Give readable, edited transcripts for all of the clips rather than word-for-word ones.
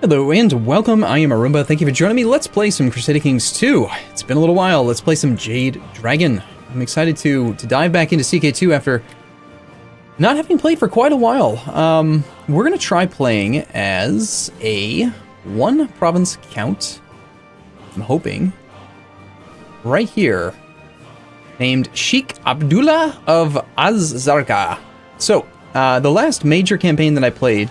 Hello and welcome, I am Arumba. Thank you for joining me. Let's play some Crusader Kings 2. It's been a little while. Let's play some Jade Dragon. I'm excited to dive back into CK2 after not having played for quite a while. We're going to try playing as a one province count, I'm hoping, right here, named Sheikh Abdullah of Az-Zarqa. So, the last major campaign that I played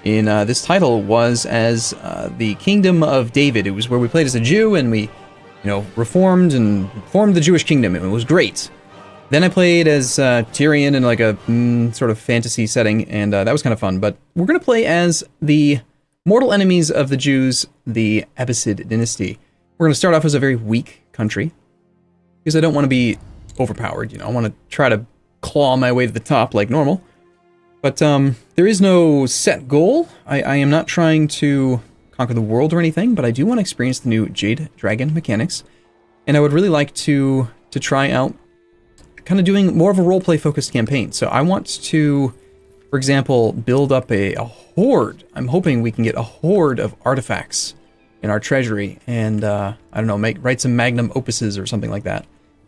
in this title was as the Kingdom of David. It was where we played as a Jew and we, reformed and formed the Jewish kingdom. It was great. Then I played as Tyrion in like a sort of fantasy setting, and that was kind of fun. But we're going to play as the mortal enemies of the Jews, the Abbasid dynasty. We're going to start off as a very weak country because I don't want to be overpowered. I want to try to claw my way to the top like normal. But there is no set goal. I am not trying to conquer the world or anything, but I do want to experience the new Jade Dragon mechanics. And I would really like to try out kind of doing more of a roleplay focused campaign. So I want to, for example, build up a horde. I'm hoping we can get a horde of artifacts in our treasury and, I don't know, write some magnum opuses or something like that.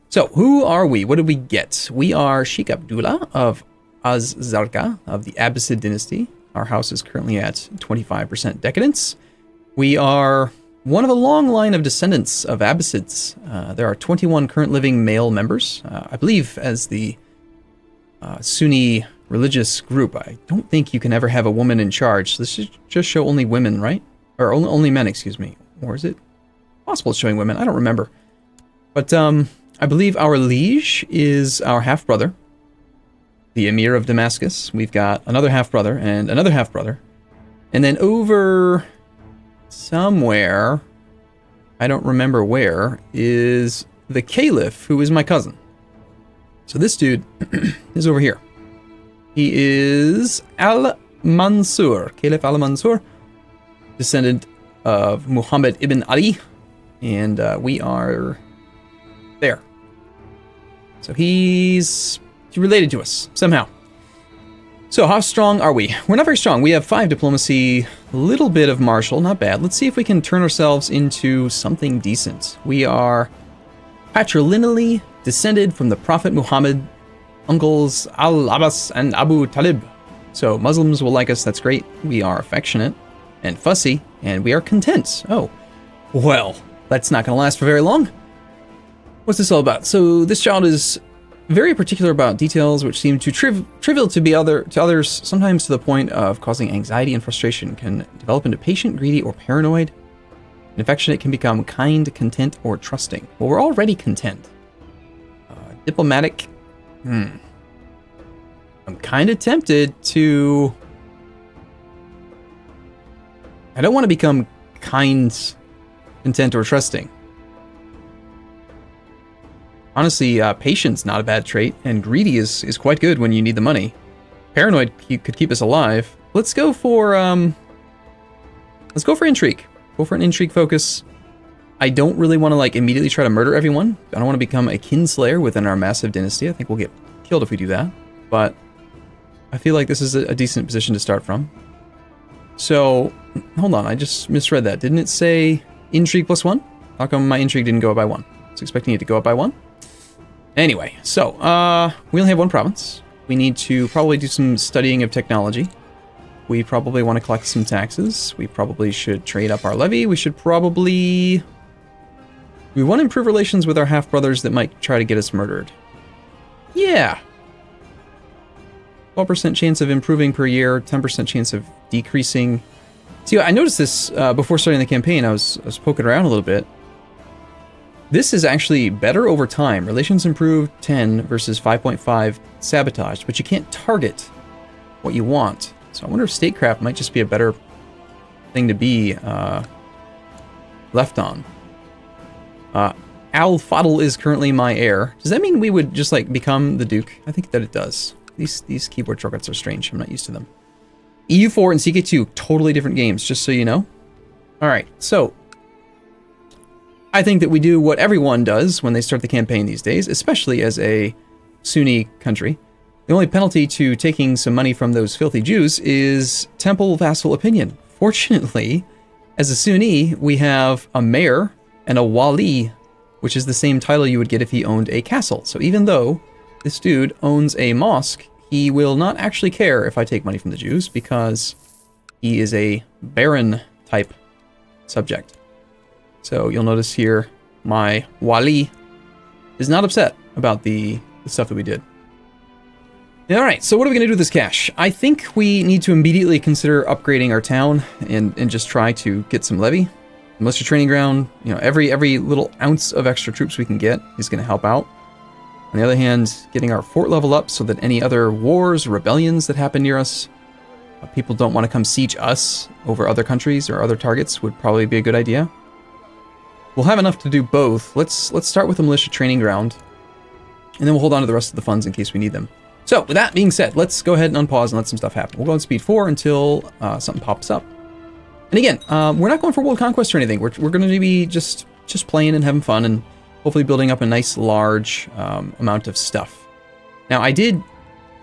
So who are we? What did we get? We are Sheikh Abdullah of Az-Zarqa of the Abbasid dynasty. Our house is currently at 25% decadence. We are one of a long line of descendants of Abbasids. There are 21 current living male members. I believe as the Sunni religious group, I don't think you can ever have a woman in charge. So this should just show only women, right? Or only men, excuse me. Or is it possible it's showing women? I don't remember. But I believe our liege is our half-brother, the Emir of Damascus. We've got another half-brother and another half-brother. And then over somewhere, I don't remember where, is the Caliph, who is my cousin. So this dude is over here. He is Al-Mansur, Caliph Al-Mansur, descendant of Muhammad ibn Ali. And we are there. So he's related to us, somehow. So how strong are we? We're not very strong. We have 5 diplomacy, a little bit of martial, not bad. Let's see if we can turn ourselves into something decent. We are patrilineally descended from the Prophet Muhammad, uncles Al-Abbas and Abu Talib. So Muslims will like us, that's great. We are affectionate and fussy, and we are content. Oh, well, that's not going to last for very long. What's this all about? So this child is very particular about details which seem too trivial to others, sometimes to the point of causing anxiety and frustration, can develop into patient, greedy, or paranoid. And affectionate can become kind, content, or trusting. Well, we're already content. Diplomatic. I'm kind of tempted to... I don't want to become kind, content, or trusting. Honestly, patience not a bad trait, and greedy is quite good when you need the money. Paranoid could keep us alive. Let's go for intrigue. Go for an intrigue focus. I don't really want to immediately try to murder everyone. I don't want to become a kinslayer within our massive dynasty. I think we'll get killed if we do that. But I feel like this is a decent position to start from. So, hold on, I just misread that. Didn't it say intrigue +1? How come my intrigue didn't go up by 1? I was expecting it to go up by 1. Anyway, so, we only have 1 province. We need to probably do some studying of technology. We probably want to collect some taxes. We probably should trade up our levy. We should probably... We want to improve relations with our half-brothers that might try to get us murdered. Yeah! 12% chance of improving per year, 10% chance of decreasing. See, I noticed this before starting the campaign. I was poking around a little bit. This is actually better over time. Relations improved 10 versus 5.5 sabotaged, but you can't target what you want. So I wonder if statecraft might just be a better thing to be left on. Al-Fadl is currently my heir. Does that mean we would just become the Duke? I think that it does. These keyboard shortcuts are strange. I'm not used to them. EU4 and CK2, totally different games, just so you know. Alright, so I think that we do what everyone does when they start the campaign these days, especially as a Sunni country. The only penalty to taking some money from those filthy Jews is temple vassal opinion. Fortunately, As a Sunni, we have a mayor and a wali, which is the same title you would get if he owned a castle. So even though this dude owns a mosque, he will not actually care if I take money from the Jews because he is a baron type subject. So you'll notice here my wali is not upset about the stuff that we did. All right, so what are we going to do with this cash? I think we need to immediately consider upgrading our town and just try to get some levy. Militia training ground, you know, every little ounce of extra troops we can get is going to help out. On the other hand, getting our fort level up so that any other wars, rebellions that happen near us, people don't want to come siege us over other countries or other targets would probably be a good idea. We'll have enough to do both. Let's start with the militia training ground, and then we'll hold on to the rest of the funds in case we need them. So, with that being said, let's go ahead and unpause and let some stuff happen. We'll go on speed 4 until something pops up. And again, we're not going for world conquest or anything. We're going to be just playing and having fun and hopefully building up a nice large amount of stuff. Now, I did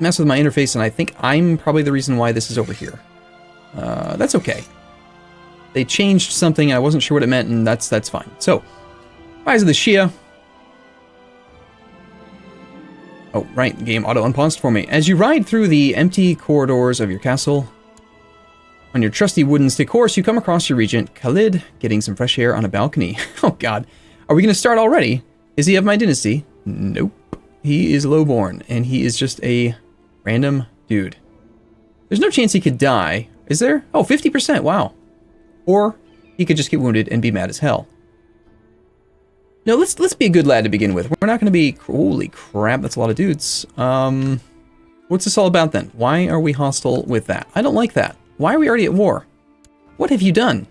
mess with my interface, and I think I'm probably the reason why this is over here. That's okay. They changed something, I wasn't sure what it meant, and that's fine. So, Rise of the Shia. Oh, right, the game auto-unpaused for me. As you ride through the empty corridors of your castle, on your trusty wooden stick horse, you come across your regent, Khalid, getting some fresh air on a balcony. Oh god, are we going to start already? Is he of my dynasty? Nope. He is lowborn, and he is just a random dude. There's no chance he could die, is there? Oh, 50%, wow. Or he could just get wounded and be mad as hell. No, let's be a good lad to begin with. We're not going to be... Holy crap, that's a lot of dudes. What's this all about then? Why are we hostile with that? I don't like that. Why are we already at war? What have you done?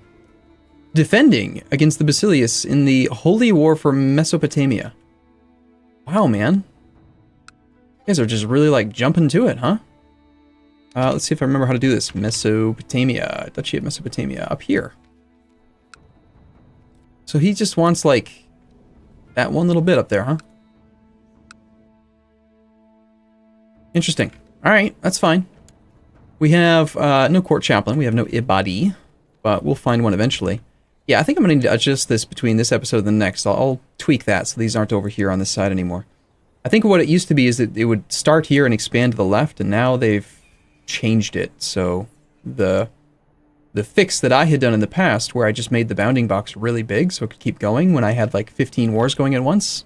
Defending against the Basilius in the Holy War for Mesopotamia. Wow, man. You guys are just really, like, jumping to it, huh? Let's see if I remember how to do this. Mesopotamia. Duchy of Mesopotamia. Up here. So he just wants, like... that one little bit up there, huh? Interesting. Alright, that's fine. We have no court chaplain. We have no ibadi. But we'll find one eventually. Yeah, I think I'm going to need to adjust this between this episode and the next. I'll tweak that so these aren't over here on this side anymore. I think what it used to be is that it would start here and expand to the left, and now they've changed it. So the fix that I had done in the past, where I just made the bounding box really big so it could keep going when I had like 15 wars going at once,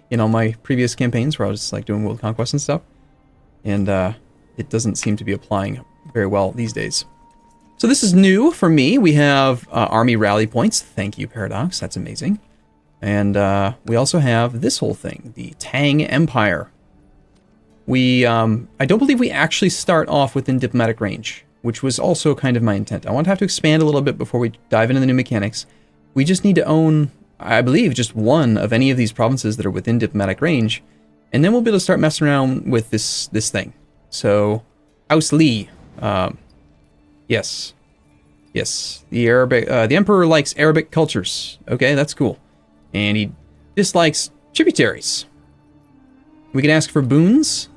in all my previous campaigns where I was like doing world conquest and stuff, and it doesn't seem to be applying very well these days. So this is new for me. We have army rally points. Thank you, Paradox. That's amazing. And we also have this whole thing, the Tang Empire. We, I don't believe we actually start off within diplomatic range, which was also kind of my intent. I want to have to expand a little bit before we dive into the new mechanics. We just need to own, I believe, just one of any of these provinces that are within diplomatic range, and then we'll be able to start messing around with this thing. So, House Li, yes, the Emperor likes Arabic cultures. Okay, that's cool, and he dislikes tributaries. We can ask for boons.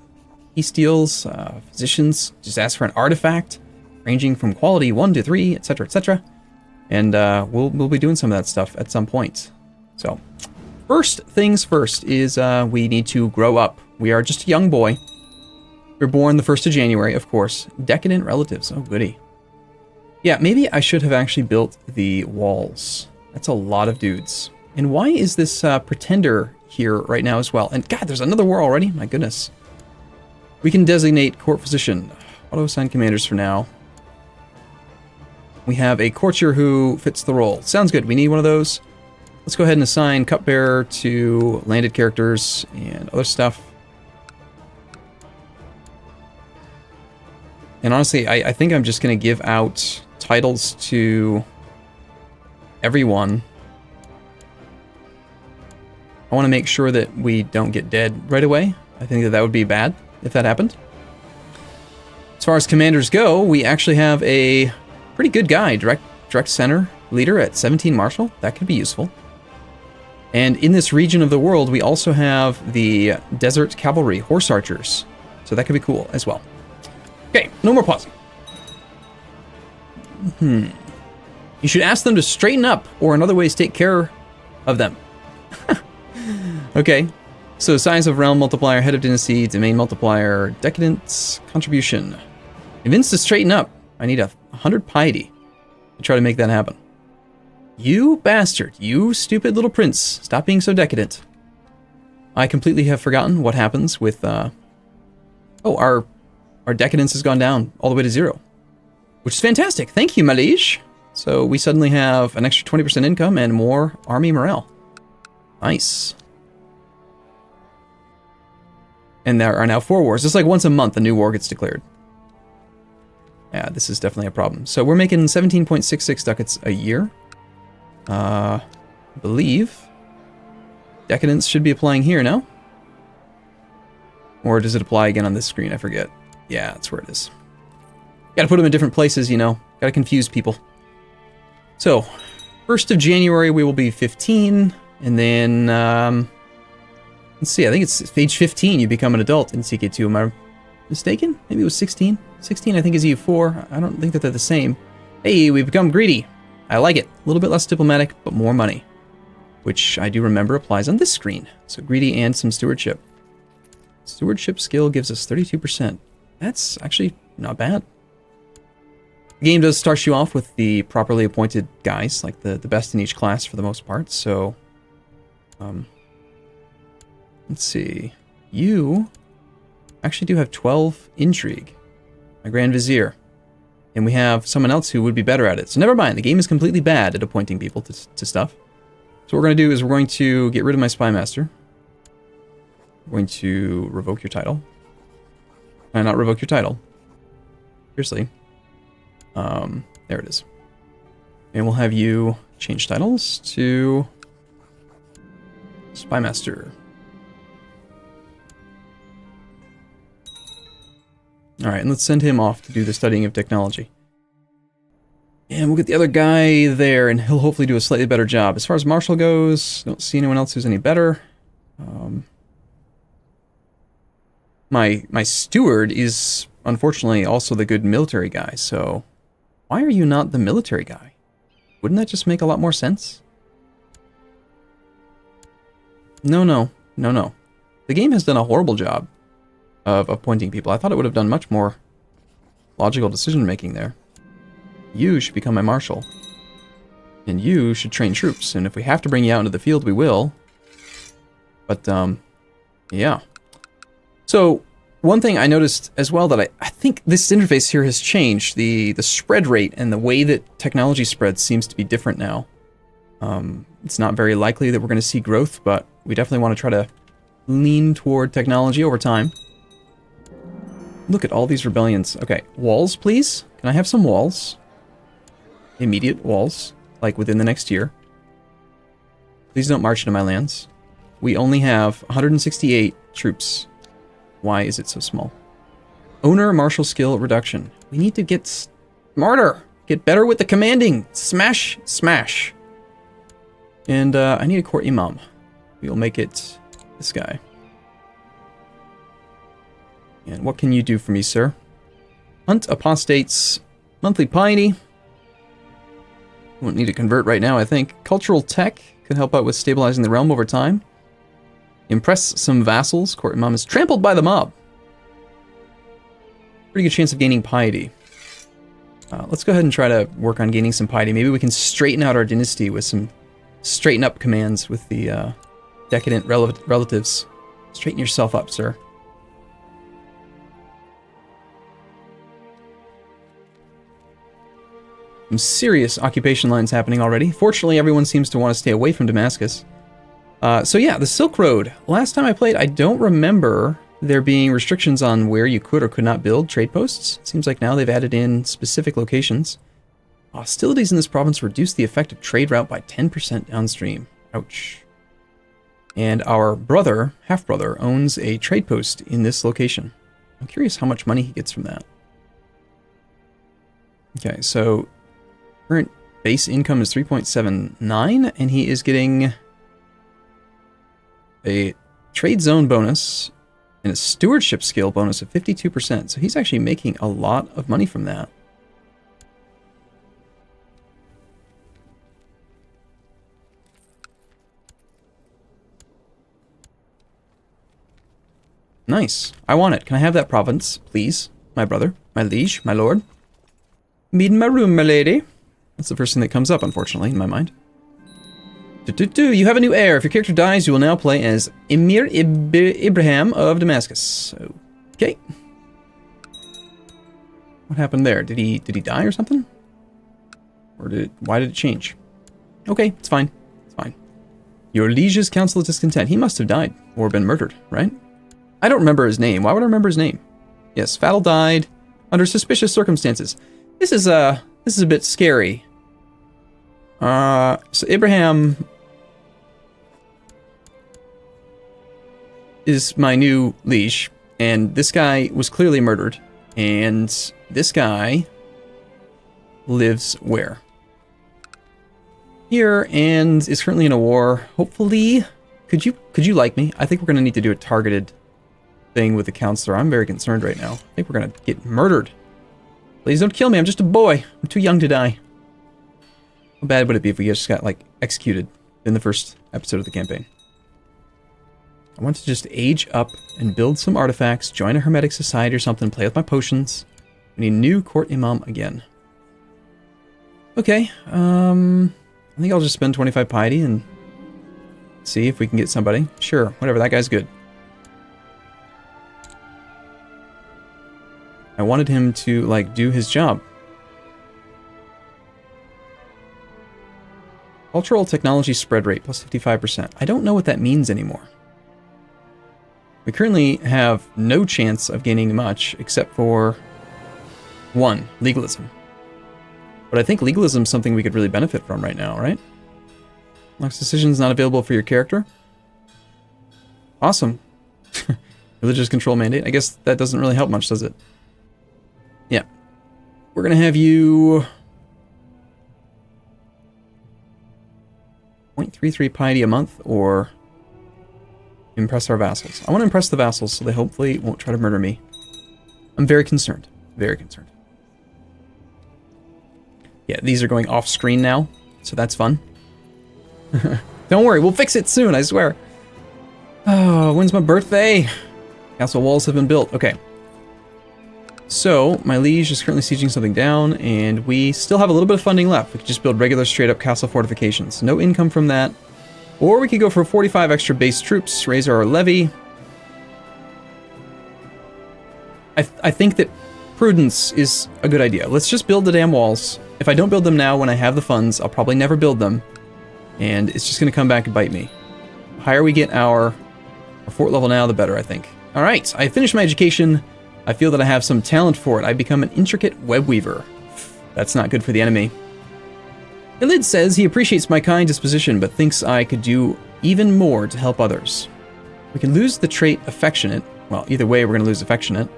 He steals physicians. Just ask for an artifact, ranging from quality 1 to 3, etc., etc. And we'll be doing some of that stuff at some point. So, first things first is we need to grow up. We are just a young boy. We were born the 1st of January, of course. Decadent relatives. Oh, goody. Yeah, maybe I should have actually built the walls. That's a lot of dudes. And why is this pretender here right now as well? And God, there's another war already? My goodness. We can designate court physician. Auto-assign commanders for now. We have a courtier who fits the role. Sounds good. We need one of those. Let's go ahead and assign cupbearer to landed characters and other stuff. And honestly, I think I'm just going to give out titles to everyone. I want to make sure that we don't get dead right away. I think that would be bad if that happened. As far as commanders go, we actually have a pretty good guy, direct center leader at 17 Marshal. That could be useful. And in this region of the world, we also have the Desert Cavalry, Horse Archers. So that could be cool as well. Okay, no more pausing. You should ask them to straighten up, or in other ways take care of them. Okay, so size of realm multiplier, head of dynasty, domain multiplier, decadence, contribution. Convince to straighten up. I need 100 piety to try to make that happen. You bastard, you stupid little prince. Stop being so decadent. I completely have forgotten what happens with, oh, our decadence has gone down all the way to 0. Which is fantastic. Thank you, my liege. So we suddenly have an extra 20% income and more army morale. Nice. And there are now 4 wars. It's like once a month a new war gets declared. Yeah, this is definitely a problem. So we're making 17.66 ducats a year. I believe decadence should be applying here now. Or does it apply again on this screen? I forget. Yeah, that's where it is. Gotta put them in different places, you know. Gotta confuse people. So, 1st of January we will be 15, and then, let's see, I think it's age 15 you become an adult in CK2. Am I mistaken? Maybe it was 16? 16 I think is EU4. I don't think that they're the same. Hey, we become greedy. I like it. A little bit less diplomatic, but more money. Which I do remember applies on this screen. So greedy and some stewardship. Stewardship skill gives us 32%. That's actually not bad. The game does start you off with the properly appointed guys, like the best in each class for the most part, so... let's see. You actually do have 12 intrigue. My Grand Vizier. And we have someone else who would be better at it. So never mind, the game is completely bad at appointing people to stuff. So what we're going to do is we're going to get rid of my Spy Master. We're going to revoke your title. Not revoke your title. Seriously. There it is. And we'll have you change titles to Spy Master. Alright, and let's send him off to do the studying of technology. And we'll get the other guy there, and he'll hopefully do a slightly better job. As far as Marshal goes, don't see anyone else who's any better. My steward is, unfortunately, also the good military guy, so... Why are you not the military guy? Wouldn't that just make a lot more sense? No. The game has done a horrible job of appointing people. I thought it would have done much more logical decision-making there. You should become my marshal. And you should train troops. And if we have to bring you out into the field, we will. But, yeah. So, one thing I noticed as well that I think this interface here has changed. The spread rate and the way that technology spreads seems to be different now. It's not very likely that we're going to see growth, but we definitely want to try to lean toward technology over time. Look at all these rebellions. Okay, walls, please. Can I have some walls? Immediate walls, like within the next year. Please don't march into my lands. We only have 168 troops. Why is it so small? Owner martial skill reduction. We need to get smarter. Get better with the commanding. Smash, smash. And I need a court imam. We will make it this guy. And what can you do for me, sir? Hunt apostates. Monthly piety. Won't need to convert right now, I think. Cultural tech can help out with stabilizing the realm over time. Impress some vassals. Court imam is trampled by the mob. Pretty good chance of gaining piety. Let's go ahead and try to work on gaining some piety. Maybe we can straighten out our dynasty with some straighten up commands with the decadent relatives. Straighten yourself up, sir. Some serious occupation lines happening already. Fortunately, everyone seems to want to stay away from Damascus. So yeah, the Silk Road. Last time I played, I don't remember there being restrictions on where you could or could not build trade posts. It seems like now they've added in specific locations. Hostilities in this province reduce the effective trade route by 10% downstream. Ouch. And our brother, half-brother, owns a trade post in this location. I'm curious how much money he gets from that. Okay, so current base income is 3.79, and he is getting a trade zone bonus and a stewardship skill bonus of 52%. So he's actually making a lot of money from that. Nice. I want it. Can I have that province, please? My brother, my liege, my lord. Meet in my room, my lady. That's the first thing that comes up, unfortunately, in my mind. You have a new heir. If your character dies, you will now play as Emir Ibrahim of Damascus. Okay. What happened there? Did he die or something? Or why did it change? Okay, it's fine. It's fine. Your liege's council of discontent. He must have died or been murdered, right? I don't remember his name. Why would I remember his name? Yes, Fatal died under suspicious circumstances. This is a bit scary. So Abraham is my new liege, and this guy was clearly murdered, and this guy lives where? Here, and is currently in a war. Hopefully, could you like me? I think we're gonna need to do a targeted thing with the counselor. I'm very concerned right now. I think we're gonna get murdered. Please don't kill me. I'm just a boy. I'm too young to die. How bad would it be if we just got like executed in the first episode of the campaign? I want to just age up and build some artifacts, join a hermetic society or something, play with my potions. We need a new court imam again. Okay, I think I'll just spend 25 piety and see if we can get somebody. Sure, whatever, that guy's good. I wanted him to, like, do his job. Cultural technology spread rate, plus 55%. I don't know what that means anymore. We currently have no chance of gaining much, except for one, legalism. But I think legalism is something we could really benefit from right now, right? Lux decisions not available for your character. Awesome. Religious control mandate. I guess that doesn't really help much, does it? Yeah. We're going to have you 0.33 piety a month, or impress our vassals. I want to impress the vassals so they hopefully won't try to murder me. I'm very concerned. Very concerned. Yeah, these are going off screen now, so that's fun. Don't worry, we'll fix it soon, I swear. Oh, when's my birthday? Castle walls have been built. Okay. So, my liege is currently sieging something down, and we still have a little bit of funding left. We could just build regular straight-up castle fortifications. No income from that. Or we could go for 45 extra base troops, raise our levy. I think that prudence is a good idea. Let's just build the damn walls. If I don't build them now when I have the funds, I'll probably never build them. And it's just going to come back and bite me. The higher we get our fort level now, the better, I think. Alright, I finished my education. I feel that I have some talent for it. I become an intricate web weaver. That's not good for the enemy. Elid says he appreciates my kind disposition, but thinks I could do even more to help others. We can lose the trait affectionate. Well, either way, we're going to lose affectionate,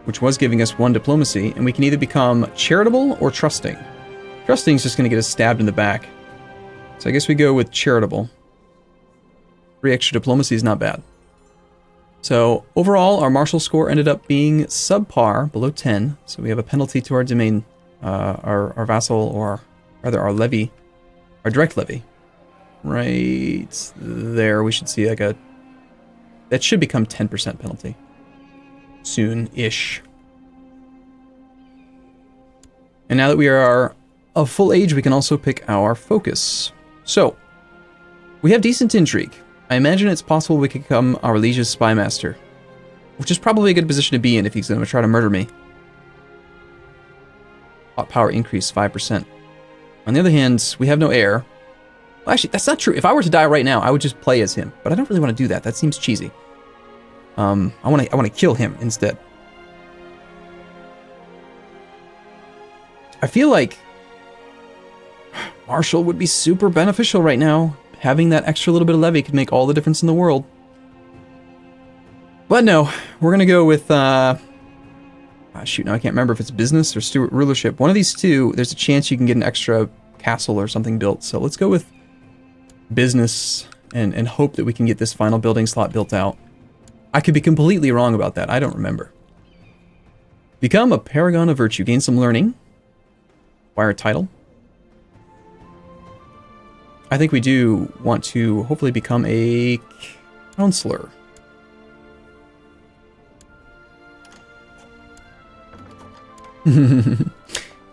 which was giving us 1 diplomacy, and we can either become charitable or trusting. Trusting is just going to get us stabbed in the back. So I guess we go with charitable. 3 extra diplomacy is not bad. So overall, our martial score ended up being subpar, below 10. So we have a penalty to our domain, our vassal, or rather our levy, our direct levy. Right there, we should see like a... That should become 10% penalty. Soon-ish. And now that we are of full age, we can also pick our focus. So, we have decent intrigue. I imagine it's possible we could become our liege's spy master, which is probably a good position to be in if he's going to try to murder me. Plot power increase 5%. On the other hand, we have no heir. Well, actually, that's not true. If I were to die right now, I would just play as him, but I don't really want to do that. That seems cheesy. I want to kill him instead. I feel like Marshall would be super beneficial right now. Having that extra little bit of levy could make all the difference in the world. But no, we're going to go with, shoot, now I can't remember if it's business or steward rulership. One of these two, there's a chance you can get an extra castle or something built. So let's go with business and hope that we can get this final building slot built out. I could be completely wrong about that. I don't remember. Become a paragon of virtue. Gain some learning. Acquire a title. I think we do want to hopefully become a counselor.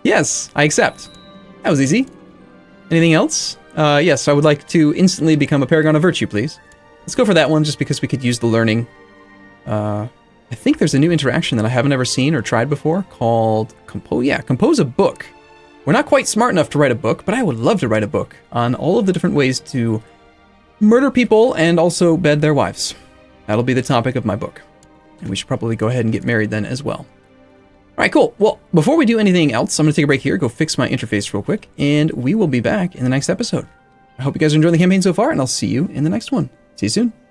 Yes, I accept. That was easy. Anything else? Yes, I would like to instantly become a Paragon of Virtue, please. Let's go for that one, just because we could use the learning. I think there's a new interaction that I haven't ever seen or tried before called compose a book. We're not quite smart enough to write a book, but I would love to write a book on all of the different ways to murder people and also bed their wives. That'll be the topic of my book. And we should probably go ahead and get married then as well. All right, cool. Well, before we do anything else, I'm going to take a break here, go fix my interface real quick, and we will be back in the next episode. I hope you guys are enjoying the campaign so far, and I'll see you in the next one. See you soon.